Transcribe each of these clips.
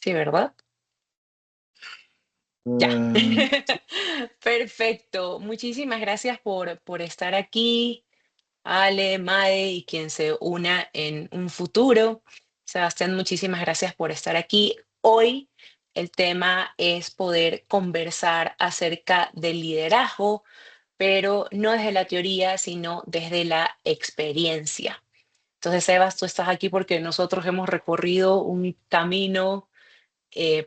Sí, ¿verdad? Ya. Mm, Perfecto. Muchísimas gracias por estar aquí, Ale, Mae y quien se una en un futuro. Sebastián, muchísimas gracias por estar aquí. Hoy el tema es poder conversar acerca del liderazgo, pero no desde la teoría, sino desde la experiencia. Entonces, Sebas, tú estás aquí porque nosotros hemos recorrido un camino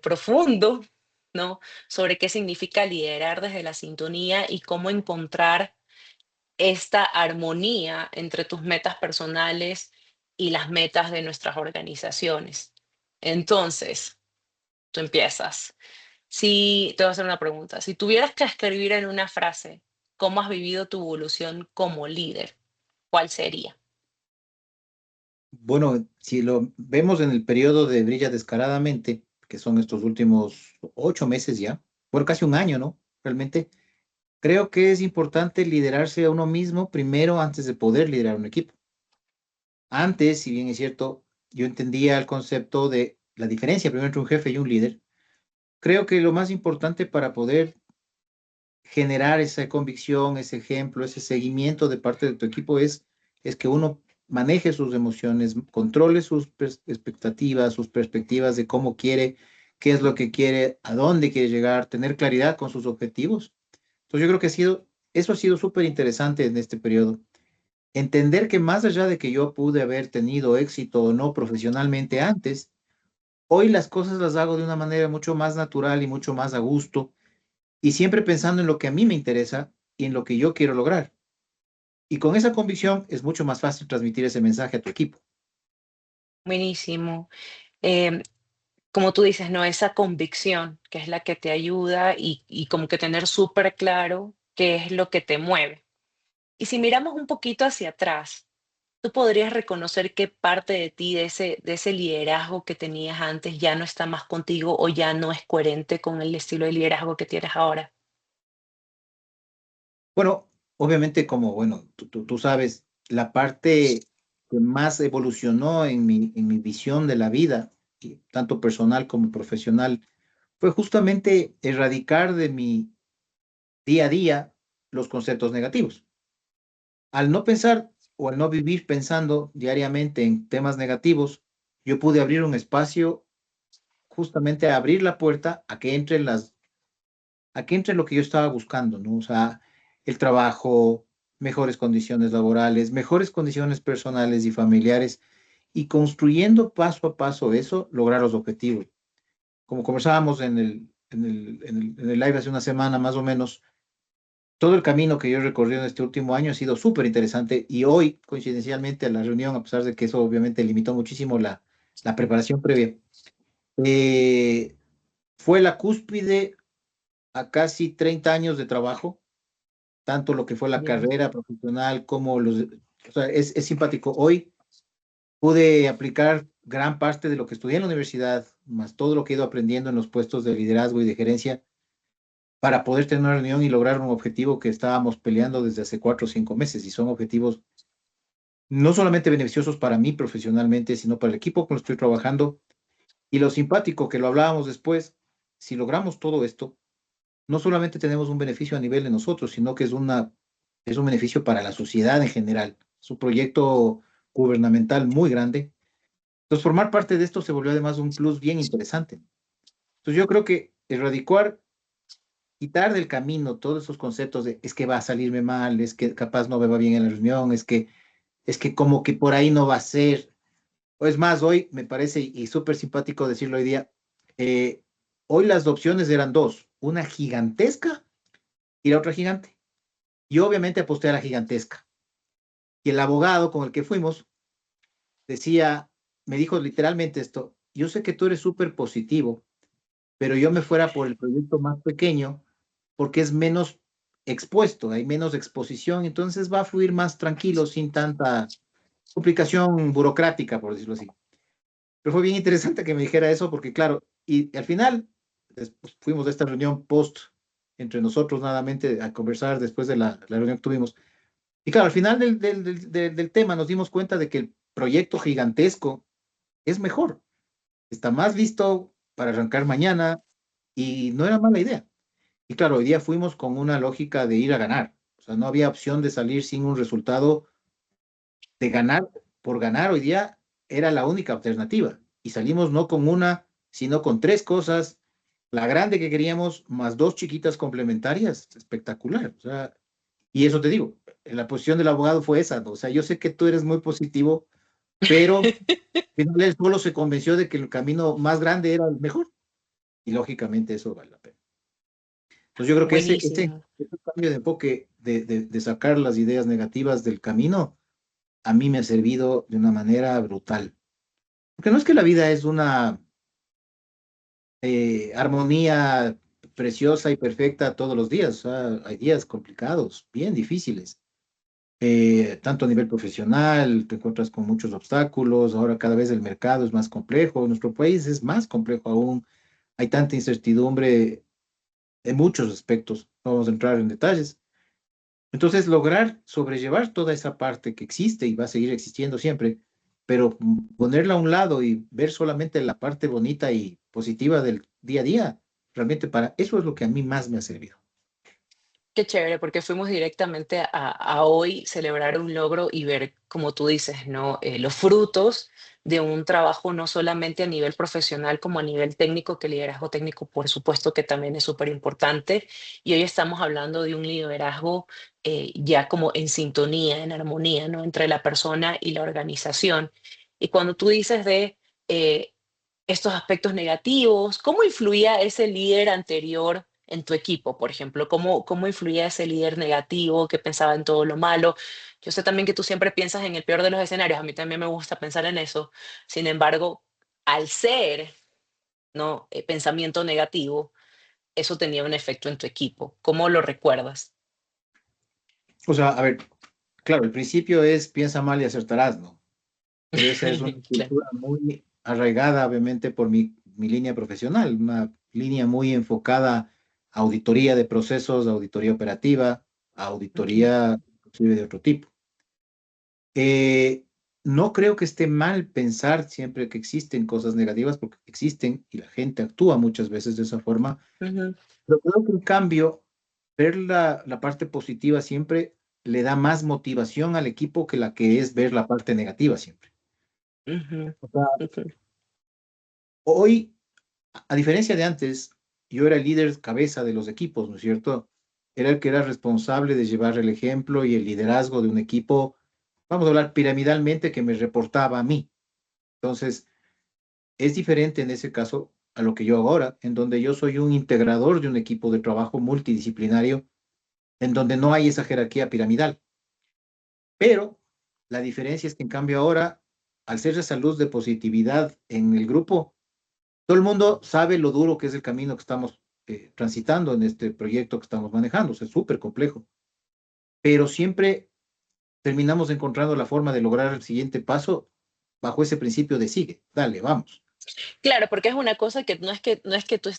profundo, ¿no? Sobre qué significa liderar desde la sintonía y cómo encontrar esta armonía entre tus metas personales y las metas de nuestras organizaciones. Entonces, tú empiezas. Si te voy a hacer una pregunta, si tuvieras que escribir en una frase cómo has vivido tu evolución como líder, ¿cuál sería? bueno, si lo vemos en el periodo de Brilla Descaradamente, que son estos últimos 8 meses ya, bueno, casi un año, ¿no? Realmente, creo que es importante liderarse a uno mismo primero antes de poder liderar un equipo. Antes, si bien es cierto, yo entendía el concepto de la diferencia primero entre un jefe y un líder. Creo que lo más importante para poder generar esa convicción, ese ejemplo, ese seguimiento de parte de tu equipo es que uno maneje sus emociones, controle sus expectativas, sus perspectivas de cómo quiere, qué es lo que quiere, a dónde quiere llegar, tener claridad con sus objetivos. Entonces yo creo que eso ha sido súper interesante en este periodo. Entender que más allá de que yo pude haber tenido éxito o no profesionalmente antes, hoy las cosas las hago de una manera mucho más natural y mucho más a gusto y siempre pensando en lo que a mí me interesa y en lo que yo quiero lograr. Y con esa convicción es mucho más fácil transmitir ese mensaje a tu equipo. Buenísimo. Em, Como tú dices, ¿no? Esa convicción que es la que te ayuda y como que tener súper claro qué es lo que te mueve. Y si miramos un poquito hacia atrás, tú podrías reconocer qué parte de ti, de ese liderazgo que tenías antes, ya no está más contigo o ya no es coherente con el estilo de liderazgo que tienes ahora. Bueno, obviamente como, bueno, tú sabes, la parte que más evolucionó en mi visión de la vida, y tanto personal como profesional, fue justamente erradicar de mi día a día los conceptos negativos. Al no pensar o al no vivir pensando diariamente en temas negativos, yo pude abrir un espacio justamente a abrir la puerta a que entre lo que yo estaba buscando, ¿no? O sea, el trabajo, mejores condiciones laborales, mejores condiciones personales y familiares, y construyendo paso a paso eso, lograr los objetivos. Como conversábamos en el live hace una semana más o menos, todo el camino que yo he recorrido en este último año ha sido súper interesante y hoy, coincidencialmente, a la reunión, a pesar de que eso obviamente limitó muchísimo la preparación previa, eh, fue la cúspide a casi 30 años de trabajo, tanto lo que fue la Bien. carrera profesional como o sea, es simpático. Hoy pude aplicar gran parte de lo que estudié en la universidad, más todo lo que he ido aprendiendo en los puestos de liderazgo y de gerencia, para poder tener una reunión y lograr un objetivo que estábamos peleando desde hace 4 o 5 meses, y son objetivos no solamente beneficiosos para mí profesionalmente, sino para el equipo con el que estoy trabajando. Y lo simpático, que lo hablábamos después, si logramos todo esto, no solamente tenemos un beneficio a nivel de nosotros, sino que es un beneficio para la sociedad en general. Es un proyecto gubernamental muy grande. Entonces, formar parte de esto se volvió además un plus bien interesante. Entonces, yo creo que erradicar, quitar del camino todos esos conceptos de es que va a salirme mal, es que capaz no me va bien en la reunión, es que como que por ahí no va a ser. O es más, hoy me parece, y súper simpático decirlo hoy día, eh, hoy las opciones eran dos, una gigantesca y la otra gigante. Yo obviamente aposté a la gigantesca. Y el abogado con el que fuimos decía, me dijo literalmente esto, yo sé que tú eres súper positivo, pero yo me fuera por el proyecto más pequeño porque es menos expuesto, hay menos exposición, entonces va a fluir más tranquilo, sin tanta complicación burocrática, por decirlo así. Pero fue bien interesante que me dijera eso porque, claro, y al final después fuimos a esta reunión post entre nosotros, nuevamente a conversar después de la reunión que tuvimos. Y claro, al final del tema nos dimos cuenta de que el proyecto gigantesco es mejor, está más visto, para arrancar mañana y no era mala idea. Y claro, hoy día fuimos con una lógica de ir a ganar. O sea, no había opción de salir sin un resultado de ganar por ganar. Hoy día era la única alternativa. Y salimos no con una, sino con tres cosas. La grande que queríamos, más dos chiquitas complementarias. Espectacular. O sea, y eso te digo, la posición del abogado fue esa, ¿no? O sea, yo sé que tú eres muy positivo, pero al final él solo se convenció de que el camino más grande era el mejor. Y lógicamente eso vale la pena. Entonces yo creo que Buenísimo. ese cambio de enfoque de sacar las ideas negativas del camino, a mí me ha servido de una manera brutal. Porque no es que la vida es una armonía preciosa y perfecta todos los días. O sea, hay días complicados, bien difíciles. Tanto a nivel profesional, te encuentras con muchos obstáculos. Ahora cada vez el mercado es más complejo. Nuestro país es más complejo aún. Hay tanta incertidumbre en muchos aspectos. No vamos a entrar en detalles. Entonces, lograr sobrellevar toda esa parte que existe y va a seguir existiendo siempre, pero ponerla a un lado y ver solamente la parte bonita y positiva del día a día, realmente para eso es lo que a mí más me ha servido. Qué chévere, porque fuimos directamente a hoy celebrar un logro y ver, como tú dices, ¿no? Los frutos de un trabajo no solamente a nivel profesional como a nivel técnico, que el liderazgo técnico, por supuesto que también es súper importante. Y hoy estamos hablando de un liderazgo ya como en sintonía, en armonía, ¿no? Entre la persona y la organización. Y cuando tú dices de eh, estos aspectos negativos, ¿cómo influía ese líder anterior en tu equipo, por ejemplo? ¿Cómo influía ese líder negativo que pensaba en todo lo malo? Yo sé también que tú siempre piensas en el peor de los escenarios, a mí también me gusta pensar en eso. Sin embargo, al ser, ¿no? Pensamiento negativo, eso tenía un efecto en tu equipo. ¿Cómo lo recuerdas? O sea, a ver, claro, el principio es piensa mal y acertarás, ¿no? Pero esa es una Claro. cultura muy arraigada, obviamente, por mi línea profesional, una línea muy enfocada a auditoría de procesos, auditoría operativa, Ujú, auditoría inclusive de otro tipo. Eh, no creo que esté mal pensar siempre que existen cosas negativas, porque existen y la gente actúa muchas veces de esa forma, ujú, pero creo que en cambio, ver la parte positiva siempre le da más motivación al equipo que la que es ver la parte negativa siempre. ujú, O sea, ujú, hoy, a diferencia de antes, yo era el líder cabeza de los equipos, ¿no es cierto? Era el que era responsable de llevar el ejemplo y el liderazgo de un equipo, vamos a hablar piramidalmente, que me reportaba a mí. Entonces, es diferente en ese caso a lo que yo hago ahora, en donde yo soy un integrador de un equipo de trabajo multidisciplinario, en donde no hay esa jerarquía piramidal. Pero la diferencia es que en cambio ahora, al ser esa luz de positividad en el grupo, todo el mundo sabe lo duro que es el camino que estamos transitando en este proyecto que estamos manejando. O sea, es súper complejo, pero siempre terminamos encontrando la forma de lograr el siguiente paso bajo ese principio de sigue, dale, vamos. claro, porque es una cosa que no es que tú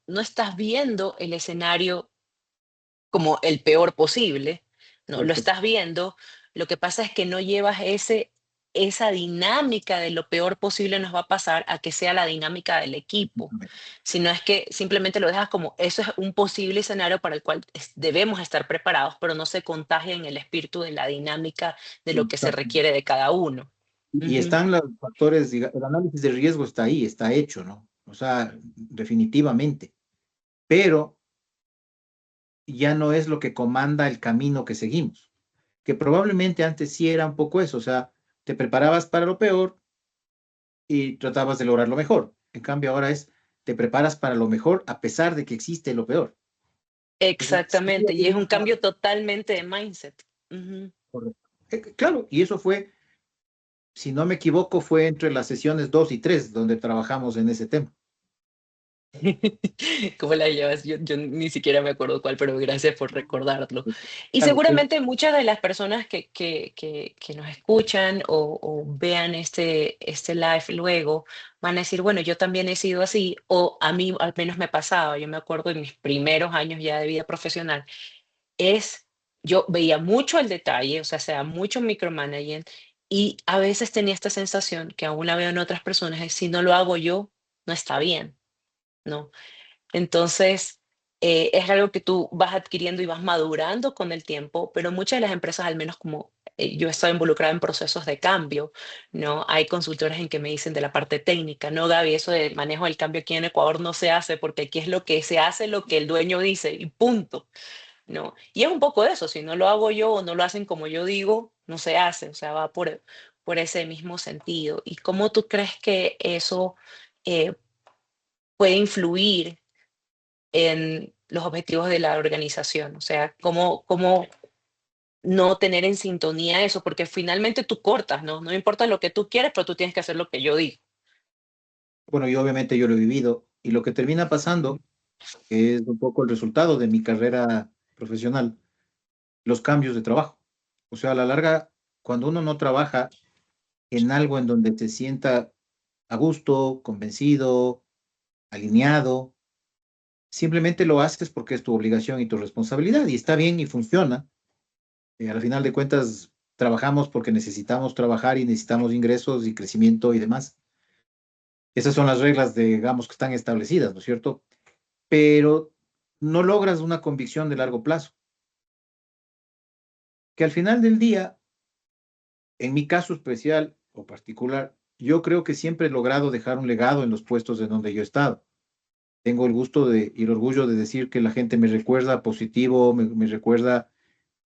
no estás viendo el escenario como el peor posible, ¿no? Lo Correcto. estás viendo, lo que pasa es que no llevas esa dinámica de lo peor posible nos va a pasar a que sea la dinámica del equipo, sino es que simplemente lo dejas como eso es un posible escenario para el cual debemos estar preparados, pero no se contagia en el espíritu de la dinámica de lo que se Exacto. requiere de cada uno. Y Ujú, están los factores, el análisis de riesgo está ahí, está hecho, ¿no? O sea, definitivamente, pero ya no es lo que comanda el camino que seguimos, que probablemente antes sí era un poco eso, o sea, te preparabas para lo peor y tratabas de lograr lo mejor. En cambio, ahora es, te preparas para lo mejor a pesar de que existe lo peor. Entonces, sí exactamente, y hay es un una... cambio totalmente de mindset. Ujú. Correcto. Claro, y eso fue, si no me equivoco, fue entre las sesiones 2 y 3 donde trabajamos en ese tema. ¿Cómo la llevas? Yo ni siquiera me acuerdo cuál, pero gracias por recordarlo. Y Claro, seguramente muchas de las personas que nos escuchan o vean este live luego van a decir, bueno, yo también he sido así, o a mí al menos me pasaba, yo me acuerdo en mis primeros años ya de vida profesional, es, yo veía mucho el detalle, o sea mucho micromanaging, y a veces tenía esta sensación que aún la veo en otras personas, es si no lo hago yo, no está bien. ¿no? Entonces, es algo que tú vas adquiriendo y vas madurando con el tiempo, pero muchas de las empresas, al menos como yo he estado involucrada en procesos de cambio, ¿no? Hay consultores en que me dicen de la parte técnica, no, Gaby, eso del manejo del cambio aquí en Ecuador no se hace porque aquí es lo que se hace, lo que el dueño dice y punto, ¿no? Y es un poco eso, si no lo hago yo o no lo hacen como yo digo, no se hace, o sea, va por ese mismo sentido. ¿Y cómo tú crees que eso eh, puede influir en los objetivos de la organización? O sea, cómo no tener en sintonía eso, porque finalmente tú cortas, ¿no? No importa lo que tú quieres, pero tú tienes que hacer lo que yo digo. Bueno, y obviamente yo lo he vivido y lo que termina pasando, que es un poco el resultado de mi carrera profesional, los cambios de trabajo. O sea, a la larga, cuando uno no trabaja en algo en donde se sienta a gusto, convencido, alineado, simplemente lo haces porque es tu obligación y tu responsabilidad y está bien y funciona. Al final de cuentas, trabajamos porque necesitamos trabajar y necesitamos ingresos y crecimiento y demás. Esas son las reglas, digamos, que están establecidas, ¿no es cierto? Pero no logras una convicción de largo plazo, que al final del día, en mi caso especial o particular, yo creo que siempre he logrado dejar un legado en los puestos en donde yo he estado. Tengo el gusto y el orgullo de decir que la gente me recuerda positivo, me recuerda,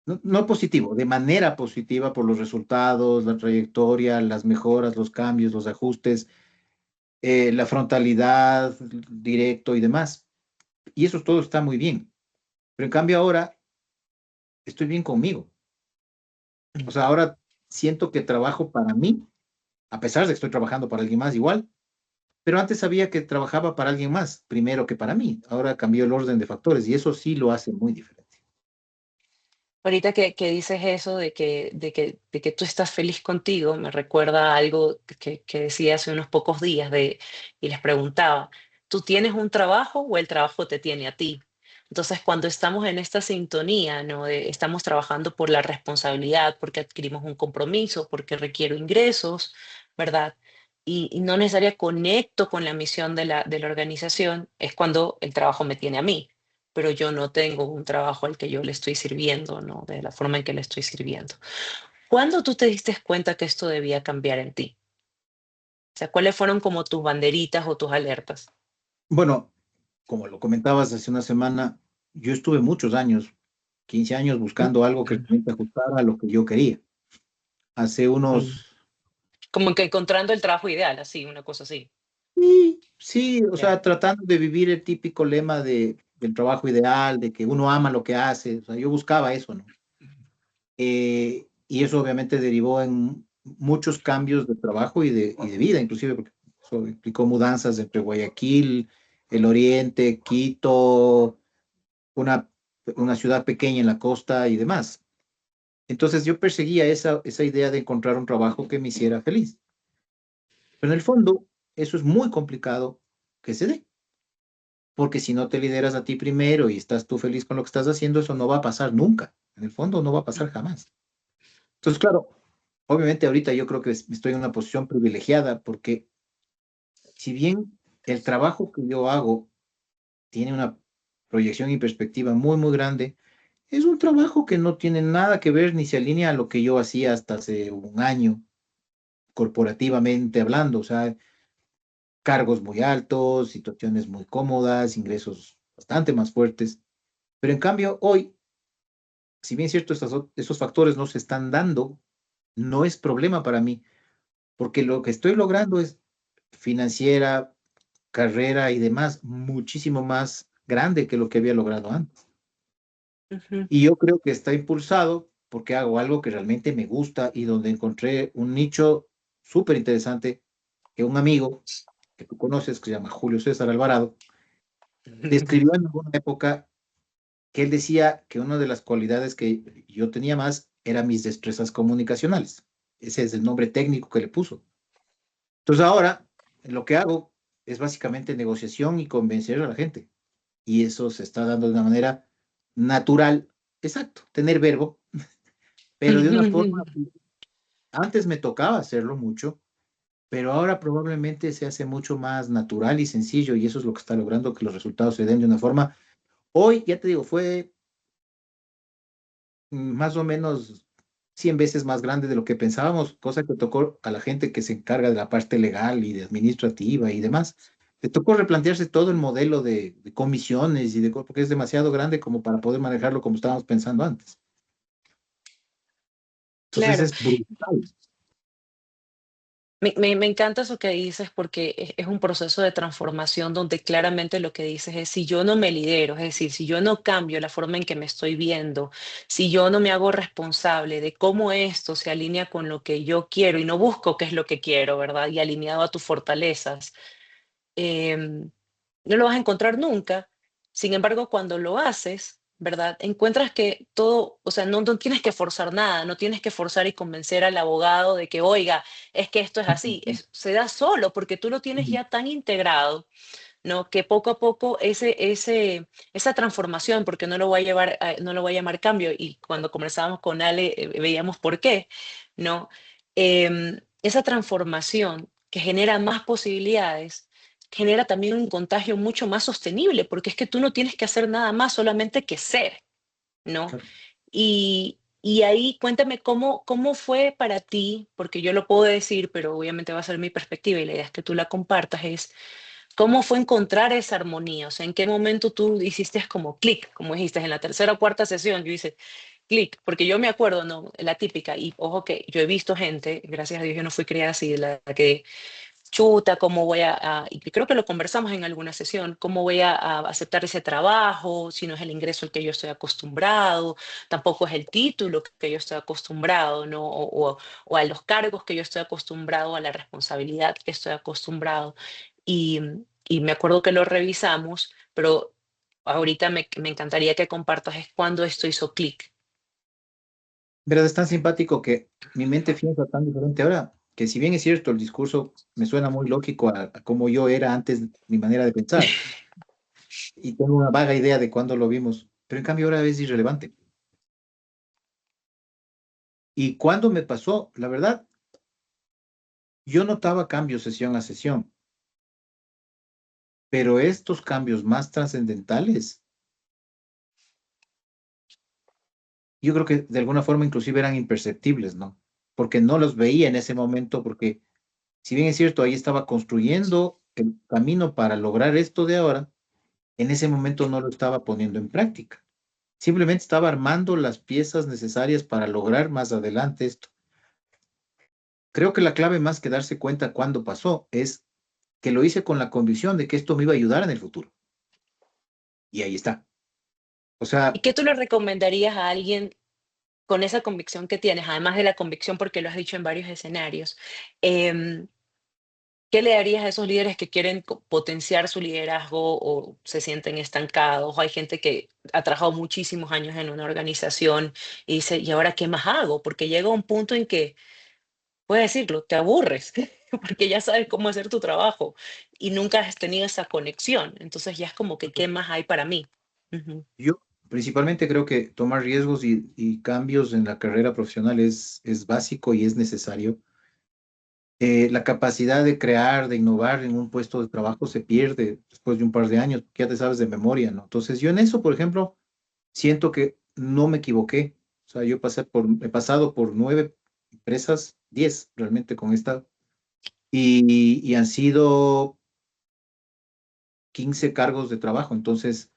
no positivo, de manera positiva por los resultados, la trayectoria, las mejoras, los cambios, los ajustes, la frontalidad, directo y demás. Y eso todo está muy bien. Pero en cambio ahora estoy bien conmigo. O sea, ahora siento que trabajo para mí, a pesar de que estoy trabajando para alguien más igual, pero antes sabía que trabajaba para alguien más, primero que para mí. Ahora cambió el orden de factores y eso sí lo hace muy diferente. Ahorita que dices eso de que tú estás feliz contigo, me recuerda algo que decía hace unos pocos días y les preguntaba, ¿tú tienes un trabajo o el trabajo te tiene a ti? Entonces, cuando estamos en esta sintonía, ¿no? Estamos trabajando por la responsabilidad, porque adquirimos un compromiso, porque requiero ingresos, ¿verdad? Y no necesariamente conecto con la misión de la organización, es cuando el trabajo me tiene a mí, pero yo no tengo un trabajo al que yo le estoy sirviendo, ¿no? De la forma en que le estoy sirviendo. ¿Cuándo tú te diste cuenta que esto debía cambiar en ti? O sea, ¿cuáles fueron como tus banderitas o tus alertas? Bueno, como lo comentabas hace una semana, yo estuve muchos años, 15 años, buscando algo que realmente ajustara a lo que yo quería. Hace Mm. unos, Como que encontrando el trabajo ideal, así, una cosa así. sí, sí, o Ya. sea, tratando de vivir el típico lema del trabajo ideal, de que uno ama lo que hace. O sea, yo buscaba eso, ¿no? Y eso obviamente derivó en muchos cambios de trabajo y de vida, inclusive, porque eso implicó mudanzas entre Guayaquil, el Oriente, Quito, una, una ciudad pequeña en la costa y demás. Entonces yo perseguía esa idea de encontrar un trabajo que me hiciera feliz. Pero en el fondo, eso es muy complicado que se dé, porque si no te lideras a ti primero y estás tú feliz con lo que estás haciendo, eso no va a pasar nunca. En el fondo no va a pasar jamás. Entonces, claro, obviamente ahorita yo creo que estoy en una posición privilegiada porque si bien el trabajo que yo hago tiene una proyección y perspectiva muy, muy grande, es un trabajo que no tiene nada que ver ni se alinea a lo que yo hacía hasta hace un año, corporativamente hablando. O sea, cargos muy altos, situaciones muy cómodas, ingresos bastante más fuertes. Pero en cambio, hoy, si bien es cierto, esos factores no se están dando, no es problema para mí, porque lo que estoy logrando es financiera, carrera y demás, muchísimo más grande que lo que había logrado antes. Ujú. Y yo creo que está impulsado porque hago algo que realmente me gusta y donde encontré un nicho súper interesante que un amigo que tú conoces, que se llama Julio César Alvarado, describió en alguna época que él decía que una de las cualidades que yo tenía más era mis destrezas comunicacionales. Ese es el nombre técnico que le puso. Entonces ahora lo que hago es básicamente negociación y convencer a la gente. Y eso se está dando de una manera natural, exacto, tener verbo, pero de una forma, antes me tocaba hacerlo mucho, pero ahora probablemente se hace mucho más natural y sencillo y eso es lo que está logrando que los resultados se den de una forma. Hoy, ya te digo, fue más o menos 100 veces más grande de lo que pensábamos, cosa que tocó a la gente que se encarga de la parte legal y de administrativa y demás. Le tocó replantearse todo el modelo de comisiones y porque es demasiado grande como para poder manejarlo como estábamos pensando antes. Entonces Claro. es brutal. Me encanta eso que dices porque es un proceso de transformación donde claramente lo que dices es si yo no me lidero, es decir, si yo no cambio la forma en que me estoy viendo, si yo no me hago responsable de cómo esto se alinea con lo que yo quiero y no busco qué es lo que quiero, ¿verdad? Y alineado a tus fortalezas, em, no lo vas a encontrar nunca. Sin embargo, cuando lo haces, ¿verdad? Encuentras que todo, o sea, no tienes que forzar nada, no tienes que forzar y convencer al abogado de que, oiga, es que esto es así, se da solo porque tú lo tienes ya tan integrado, ¿no? Que poco a poco esa transformación, porque no lo voy a llevar, no lo voy a llamar cambio, y cuando conversábamos con Ale veíamos por qué, ¿no? Esa transformación que genera más posibilidades, genera también un contagio mucho más sostenible, porque es que tú no tienes que hacer nada más, solamente que ser, ¿no? Claro. Y ahí cuéntame cómo fue para ti, porque yo lo puedo decir, pero obviamente va a ser mi perspectiva y la idea es que tú la compartas, es ¿cómo fue encontrar esa armonía? O sea, ¿en qué momento tú hiciste como clic, como dijiste, en la tercera o cuarta sesión? Yo hice clic, porque yo me acuerdo, ¿no? La típica, y ojo que yo he visto gente, gracias a Dios yo no fui criada así, la que chuta, cómo voy y creo que lo conversamos en alguna sesión, cómo voy a aceptar ese trabajo, si no es el ingreso al que yo estoy acostumbrado, tampoco es el título que yo estoy acostumbrado, ¿no? O a los cargos que yo estoy acostumbrado, a la responsabilidad que estoy acostumbrado. Y, y me acuerdo que lo revisamos, pero ahorita me encantaría que compartas es cuando esto hizo clic. Pero es tan simpático que mi mente piensa tan diferente ahora, que si bien es cierto, el discurso me suena muy lógico a cómo yo era antes, mi manera de pensar, y tengo una vaga idea de cuándo lo vimos, pero en cambio ahora es irrelevante. ¿Y cuándo me pasó? La verdad, yo notaba cambios sesión a sesión, pero estos cambios más trascendentales, yo creo que de alguna forma inclusive eran imperceptibles, ¿no? Porque no los veía en ese momento, porque si bien es cierto, ahí estaba construyendo el camino para lograr esto de ahora, en ese momento no lo estaba poniendo en práctica. Simplemente estaba armando las piezas necesarias para lograr más adelante esto. Creo que la clave más que darse cuenta cuándo pasó es que lo hice con la convicción de que esto me iba a ayudar en el futuro. Y ahí está. O ¿Y sea, qué tú le recomendarías a alguien con esa convicción que tienes, además de la convicción porque lo has dicho en varios escenarios? em, ¿Qué le darías a esos líderes que quieren potenciar su liderazgo o se sienten estancados? O hay gente que ha trabajado muchísimos años en una organización y dice, ¿y ahora qué más hago? Porque llega un punto en que, puedes decirlo, te aburres, porque ya sabes cómo hacer tu trabajo y nunca has tenido esa conexión. Entonces ya es como que, ¿qué más hay para mí? Ujú. yo principalmente creo que tomar riesgos y cambios en la carrera profesional es básico y es necesario. La capacidad de crear, de innovar en un puesto de trabajo se pierde después de un par de años, ya te sabes de memoria, ¿no? Entonces yo en eso, por ejemplo, siento que no me equivoqué. O sea, he pasado por 9 empresas, 10 realmente con esta, y han sido 15 cargos de trabajo. Entonces,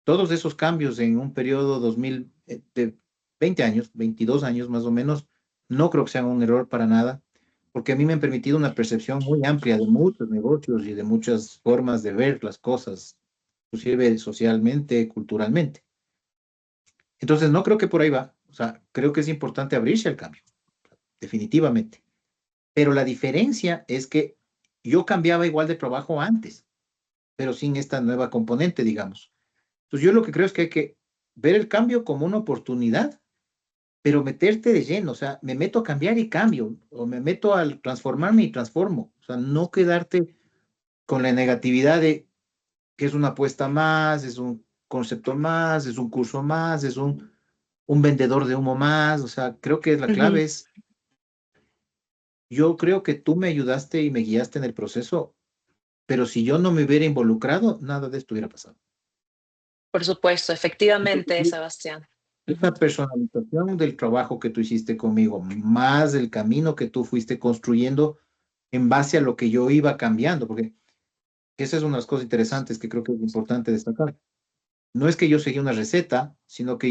todos esos cambios en un periodo de 20 años, 22 años más o menos, no creo que sean un error para nada, porque a mí me han permitido una percepción muy amplia de muchos negocios y de muchas formas de ver las cosas, inclusive socialmente, culturalmente. Entonces, no creo que por ahí va. O sea, creo que es importante abrirse al cambio, definitivamente. Pero la diferencia es que yo cambiaba igual de trabajo antes, pero sin esta nueva componente, digamos. Entonces, yo lo que creo es que hay que ver el cambio como una oportunidad, pero meterte de lleno. O sea, me meto a cambiar y cambio, o me meto al transformarme y transformo. O sea, no quedarte con la negatividad de que es una apuesta más, es un concepto más, es un curso más, es un vendedor de humo más. O sea, creo que la Ujú. clave es Yo creo que tú me ayudaste y me guiaste en el proceso, pero si yo no me hubiera involucrado, nada de esto hubiera pasado. Por supuesto, efectivamente, Sebastián. Esa Ujú, personalización del trabajo que tú hiciste conmigo, más el camino que tú fuiste construyendo en base a lo que yo iba cambiando, porque esa es una de las cosas interesantes que creo que es importante destacar. No es que yo seguía una receta, sino que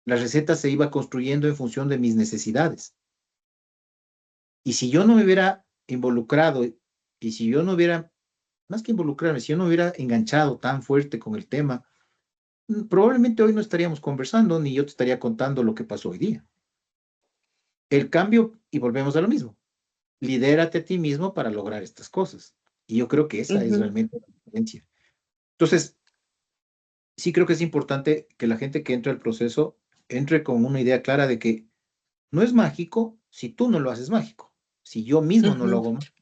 la receta se iba construyendo en función de mis necesidades. Y si yo no me hubiera involucrado y si yo no hubiera, más que involucrarme, si yo no hubiera enganchado tan fuerte con el tema, probablemente hoy no estaríamos conversando ni yo te estaría contando lo que pasó hoy día. El cambio, y volvemos a lo mismo, lidérate a ti mismo para lograr estas cosas. Y yo creo que esa es ujú, realmente la diferencia. Entonces, sí creo que es importante que la gente que entra al proceso entre con una idea clara de que no es mágico si tú no lo haces mágico, si yo mismo no lo ujú. hago mágico.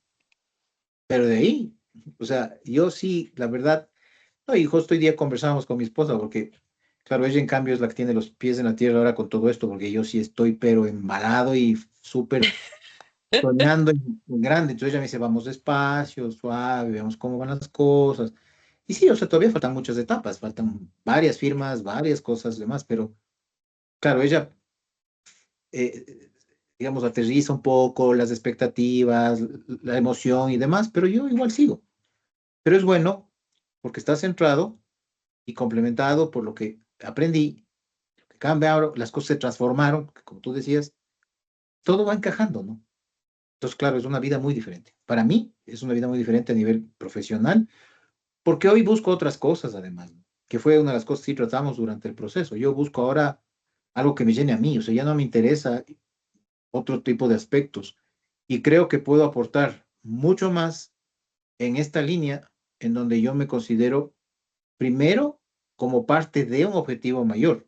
Pero de ahí, o sea, yo sí, la verdad, no, y justo hoy día conversamos con mi esposa porque, claro, ella en cambio es la que tiene los pies en la tierra ahora con todo esto, porque yo sí estoy pero embalado y súper soñando en grande. Entonces ella me dice, vamos despacio, suave, veamos cómo van las cosas. Y sí, o sea, todavía faltan muchas etapas, faltan varias firmas, varias cosas demás, pero claro, ella, eh, digamos, aterriza un poco las expectativas, la emoción y demás, pero yo igual sigo. Pero es bueno porque está centrado y complementado por lo que aprendí, lo que cambiaron, las cosas se transformaron, porque como tú decías, todo va encajando, ¿no? Entonces, claro, es una vida muy diferente. Para mí es una vida muy diferente a nivel profesional, porque hoy busco otras cosas además, ¿no? Que fue una de las cosas que sí tratamos durante el proceso. Yo busco ahora algo que me llene a mí, o sea, ya no me interesa otro tipo de aspectos y creo que puedo aportar mucho más en esta línea en donde yo me considero primero como parte de un objetivo mayor.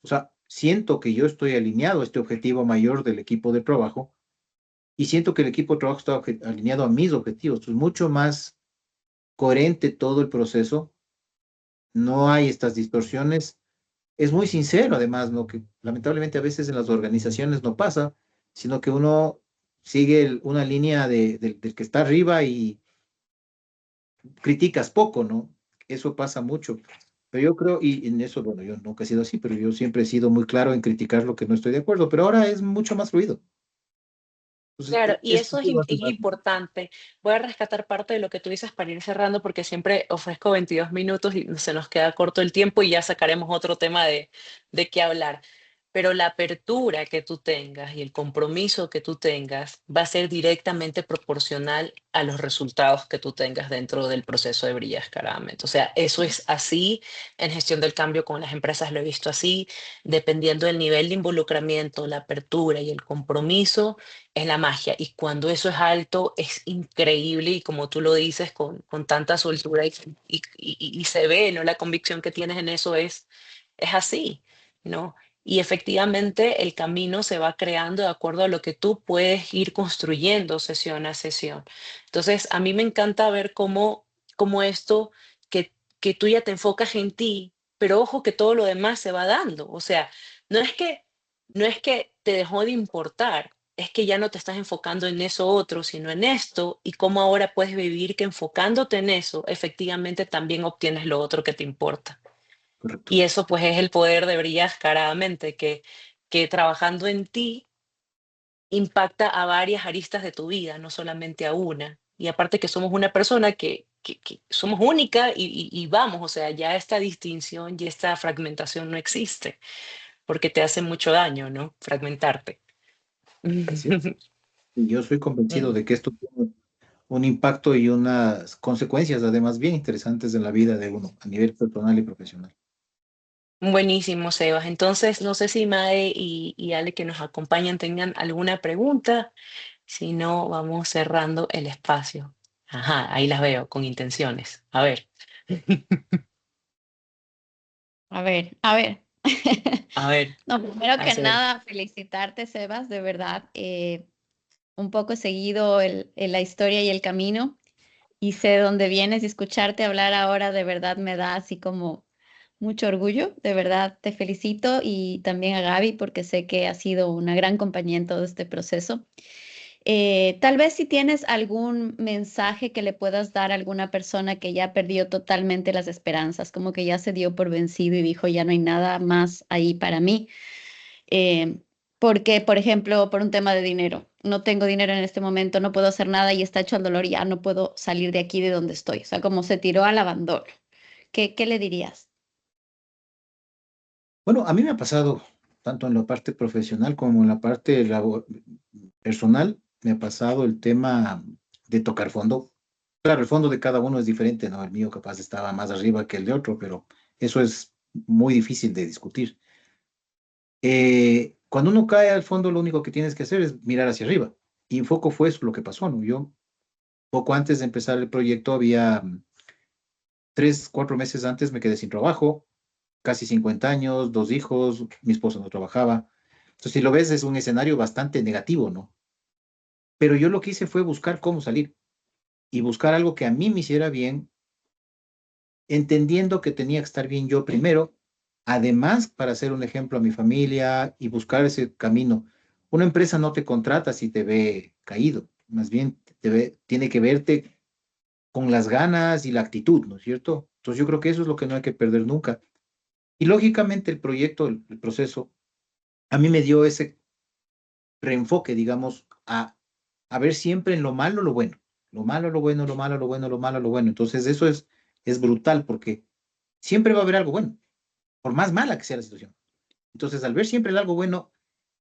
O sea, siento que yo estoy alineado a este objetivo mayor del equipo de trabajo y siento que el equipo de trabajo está alineado a mis objetivos. Es mucho más coherente todo el proceso, no hay estas distorsiones. Es muy sincero, además, ¿no? Que lamentablemente a veces en las organizaciones no pasa, sino que uno sigue una línea del que está arriba y criticas poco, ¿no? Eso pasa mucho. Pero yo creo, y en eso, bueno, yo nunca he sido así, pero yo siempre he sido muy claro en criticar lo que no estoy de acuerdo, pero ahora es mucho más fluido. Entonces, Claro, y esto eso es, es importante. Voy a rescatar parte de lo que tú dices para ir cerrando, porque siempre ofrezco 22 minutos y se nos queda corto el tiempo y ya sacaremos otro tema de qué hablar. Pero la apertura que tú tengas y el compromiso que tú tengas va a ser directamente proporcional a los resultados que tú tengas dentro del proceso de Brillas Caramel. O sea, eso es así en gestión del cambio con las empresas, lo he visto así, dependiendo del nivel de involucramiento, la apertura y el compromiso es la magia. Y cuando eso es alto, es increíble y como tú lo dices, con tanta soltura y se ve, ¿no? La convicción que tienes en eso es así, ¿no? Y efectivamente el camino se va creando de acuerdo a lo que tú puedes ir construyendo sesión a sesión. Entonces, a mí me encanta ver cómo esto, que tú ya te enfocas en ti, pero ojo que todo lo demás se va dando. O sea, no es que, no es que te dejó de importar, es que ya no te estás enfocando en eso otro, sino en esto, y cómo ahora puedes vivir que enfocándote en eso, efectivamente también obtienes lo otro que te importa. correcto. Y eso pues es el poder de Brillas Caradamente, que trabajando en ti impacta a varias aristas de tu vida, no solamente a una. Y aparte que somos una persona que somos única y vamos, o sea, ya esta distinción y esta fragmentación no existe, porque te hace mucho daño, ¿no? Fragmentarte. Así es. Y yo soy convencido de que esto tiene un impacto y unas consecuencias, además, bien interesantes en la vida de uno, a nivel personal y profesional. Buenísimo, Sebas. Entonces, no sé si Mae y Ale que nos acompañan tengan alguna pregunta. Si no, vamos cerrando el espacio. Ajá, ahí las veo, con intenciones. A ver. A ver, a ver. A ver, No, primero que hacer. nada, felicitarte, Sebas, de verdad. Un poco he seguido la historia y el camino y sé dónde vienes y escucharte hablar ahora de verdad me da así como mucho orgullo. De verdad te felicito y también a Gaby porque sé que ha sido una gran compañía en todo este proceso. Tal vez si tienes algún mensaje que le puedas dar a alguna persona que ya perdió totalmente las esperanzas, como que ya se dio por vencido y dijo, ya no hay nada más ahí para mí. Eh, Porque, por ejemplo, por un tema de dinero, no tengo dinero en este momento, no puedo hacer nada y está hecho al dolor y ya no puedo salir de aquí de donde estoy. O sea, como se tiró al abandono. ¿Qué le dirías? Bueno, a mí me ha pasado, tanto en la parte profesional como en la parte personal, me ha pasado el tema de tocar fondo. Claro, el fondo de cada uno es diferente, ¿no? El mío capaz estaba más arriba que el de otro, pero eso es muy difícil de discutir. Cuando uno cae al fondo, lo único que tienes que hacer es mirar hacia arriba. Y un poco fue eso lo que pasó, ¿no? Yo, poco antes de empezar el proyecto, había 3, 4 meses antes me quedé sin trabajo, casi 50 años, 2 hijos, mi esposa no trabajaba. Entonces, si lo ves, es un escenario bastante negativo, ¿no? Pero yo lo que hice fue buscar cómo salir y buscar algo que a mí me hiciera bien, entendiendo que tenía que estar bien yo primero, además para ser un ejemplo a mi familia y buscar ese camino. Una empresa no te contrata si te ve caído, más bien tiene que verte con las ganas y la actitud, ¿no es cierto? Entonces yo creo que eso es lo que no hay que perder nunca. Y lógicamente el proyecto, el proceso, a mí me dio ese reenfoque, digamos, a ver siempre en lo malo lo bueno, lo malo, lo bueno, lo malo, lo bueno, lo malo, lo bueno. Entonces eso es brutal porque siempre va a haber algo bueno, por más mala que sea la situación. Entonces al ver siempre el algo bueno,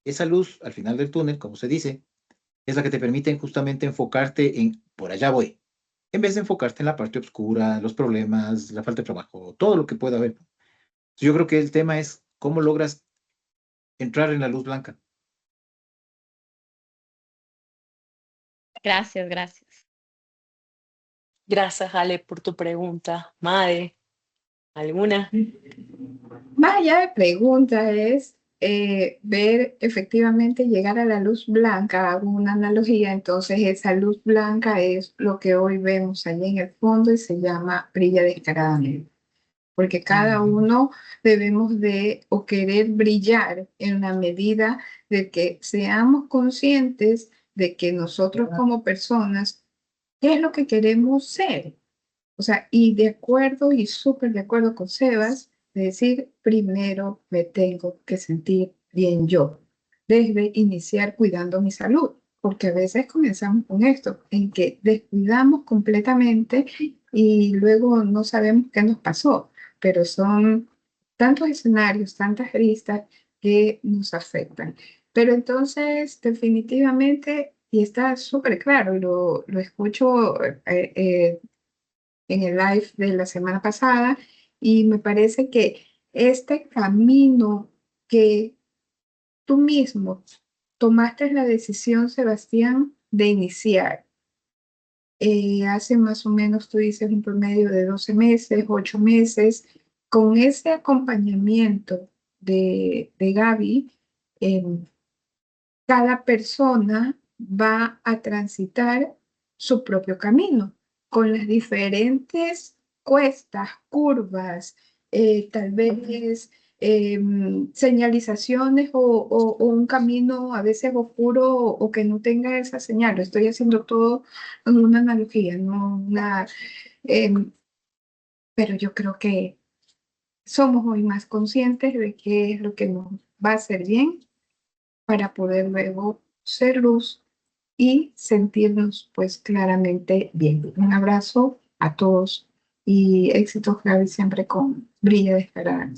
esa luz al final del túnel, como se dice, es la que te permite justamente enfocarte en, por allá voy, en vez de enfocarte en la parte oscura, los problemas, la falta de trabajo, todo lo que pueda haber. Yo creo que el tema es cómo logras entrar en la luz blanca. Gracias, gracias. Gracias, Ale, por tu pregunta. Made, ¿alguna? Más allá de pregunta es ver efectivamente llegar a la luz blanca, hago una analogía, entonces esa luz blanca es lo que hoy vemos allí en el fondo y se llama brilla descaradamente, porque cada uno debemos de o querer brillar en la medida de que seamos conscientes de que nosotros como personas, ¿qué es lo que queremos ser? O sea, y de acuerdo y súper de acuerdo con Sebas, de decir, primero me tengo que sentir bien yo. Desde iniciar cuidando mi salud, porque a veces comenzamos con esto, en que descuidamos completamente y luego no sabemos qué nos pasó, pero son tantos escenarios, tantas aristas que nos afectan. Pero entonces, definitivamente, y está súper claro, lo escucho en el live de la semana pasada y me parece que este camino que tú mismo tomaste la decisión, Sebastián, de iniciar, hace más o menos, tú dices, un promedio de 12 meses, 8 meses, con ese acompañamiento de Gaby, em, cada persona va a transitar su propio camino con las diferentes cuestas, curvas, tal vez señalizaciones o un camino a veces oscuro o que no tenga esa señal. Lo estoy haciendo todo en una analogía, no una, em, pero yo creo que somos hoy más conscientes de qué es lo que nos va a hacer bien para poder luego ser luz y sentirnos pues claramente bien. Un abrazo a todos y éxitos, Gaby, siempre con Brilla Descarada.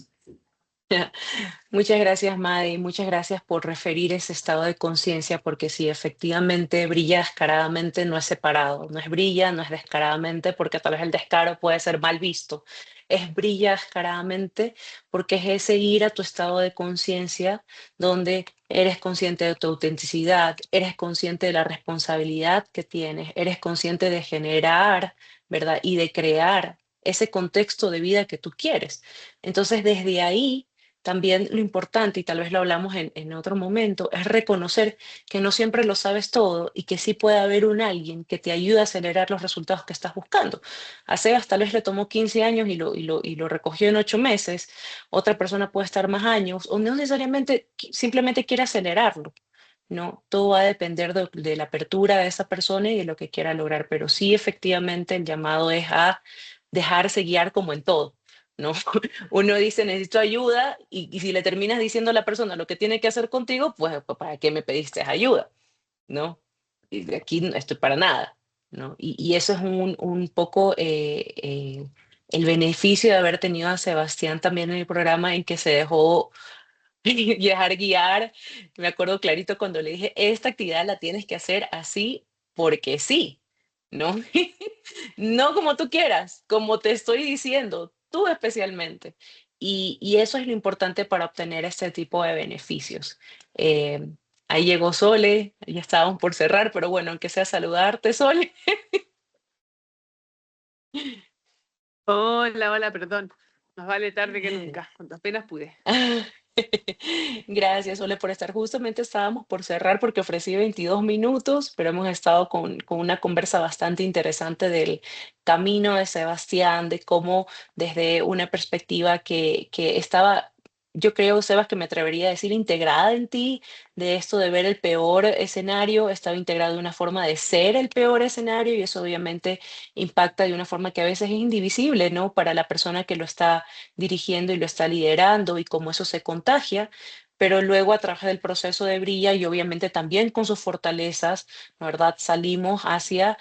Muchas gracias, Madi. Muchas gracias por referir ese estado de conciencia, porque sí, efectivamente, brilla descaradamente no es separado, no es brilla, no es descaradamente, porque tal vez el descaro puede ser mal visto. Es brilla descaradamente porque es ese ir a tu estado de conciencia donde eres consciente de tu autenticidad, eres consciente de la responsabilidad que tienes, eres consciente de generar, ¿verdad? Y de crear ese contexto de vida que tú quieres. Entonces, desde ahí también lo importante, y tal vez lo hablamos en otro momento, es reconocer que no siempre lo sabes todo y que sí puede haber un alguien que te ayude a acelerar los resultados que estás buscando. A Sebas tal vez le tomó 15 años y lo recogió en 8 meses, otra persona puede estar más años o no necesariamente simplemente quiere acelerarlo. ¿no? Todo va a depender de la apertura de esa persona y de lo que quiera lograr, pero sí efectivamente el llamado es a dejarse guiar como en todo, ¿no? Uno dice necesito ayuda y si le terminas diciendo a la persona lo que tiene que hacer contigo, pues ¿para qué me pediste ayuda? ¿No? Y de aquí no estoy para nada, ¿no? Y eso es un poco el beneficio de haber tenido a Sebastián también en el programa en que se dejó dejar guiar. Me acuerdo clarito cuando le dije, esta actividad la tienes que hacer así porque sí, ¿no? No como tú quieras, como te estoy diciendo, tú especialmente. Y eso es lo importante para obtener este tipo de beneficios. Eh, Ahí llegó Sole, ya estábamos por cerrar, pero bueno, aunque sea saludarte, Sole. Hola, hola, perdón. Más vale tarde que nunca, cuando apenas pude. Gracias, Sole, por estar. Justamente estábamos por cerrar porque ofrecí 22 minutos, pero hemos estado con una conversa bastante interesante del camino de Sebastián, de cómo desde una perspectiva que estaba, yo creo, Sebas, que me atrevería a decir integrada en ti, de esto de ver el peor escenario, estaba integrado de una forma de ser el peor escenario y eso obviamente impacta de una forma que a veces es indivisible, ¿no? Para la persona que lo está dirigiendo y lo está liderando y cómo eso se contagia, pero luego a través del proceso de Brilla y obviamente también con sus fortalezas, ¿no? ¿Verdad? Salimos hacia,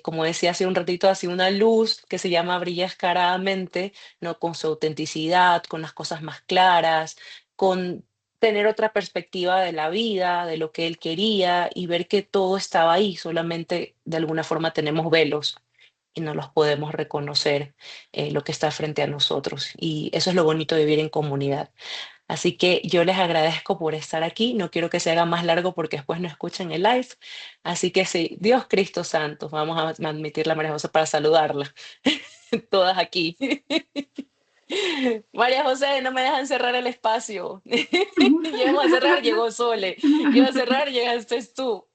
como decía hace un ratito, hacia una luz que se llama Brilla Descaradamente, ¿no? Con su autenticidad, con las cosas más claras, con tener otra perspectiva de la vida, de lo que él quería y ver que todo estaba ahí, solamente de alguna forma tenemos velos y no los podemos reconocer lo que está frente a nosotros. Y eso es lo bonito de vivir en comunidad. Así que yo les agradezco por estar aquí. No quiero que se haga más largo porque después no escuchan el live. Así que sí, Dios Cristo Santo, vamos a admitir la María José para saludarla. Todas aquí. María José, no me dejan cerrar el espacio. Llegamos a cerrar, llegó Sole. Yo a cerrar, llegaste tú.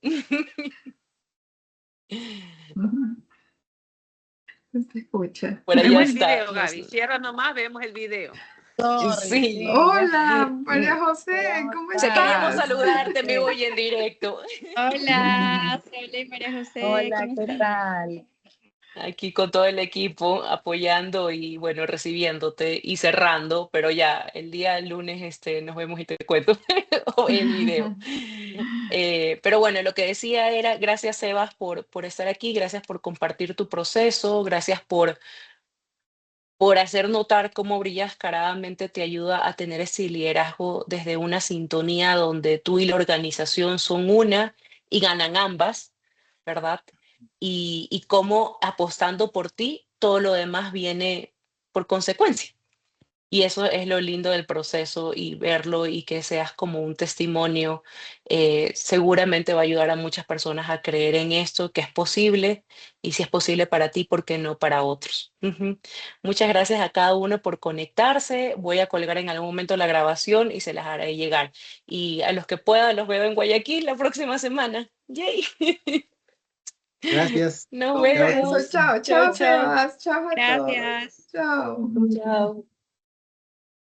Se escucha. Por allá Vemos el está. video, Gaby. Cierra nomás, vemos el video. Sorry, Sí. sí, ya Hola, sé. María José, ¿Cómo ¿cómo Se queríamos estás? estás? saludarte en vivo y en directo. Hola, Sole y María José, Hola, ¿cómo ¿qué están? tal? Aquí con todo el equipo apoyando y bueno, recibiéndote y cerrando, pero ya el día lunes nos vemos y te cuento o el video. Pero bueno, lo que decía era, gracias Sebas por estar aquí, gracias por compartir tu proceso, gracias por hacer notar cómo Brillas Caradamente te ayuda a tener ese liderazgo desde una sintonía donde tú y la organización son una y ganan ambas, ¿verdad? Y cómo apostando por ti, todo lo demás viene por consecuencia. Y eso es lo lindo del proceso y verlo y que seas como un testimonio, seguramente va a ayudar a muchas personas a creer en esto, que es posible y si es posible para ti, ¿por qué no para otros? Ujú. Muchas gracias a cada uno por conectarse. Voy a colgar en algún momento la grabación y se las haré llegar. Y a los que puedan, los veo en Guayaquil la próxima semana. ¡Yay! Gracias. Nos Un Chao, beso, vemos. chao. chao, Chao, chao, chao. Sebas, chao a todos. Gracias. Chao. Chao.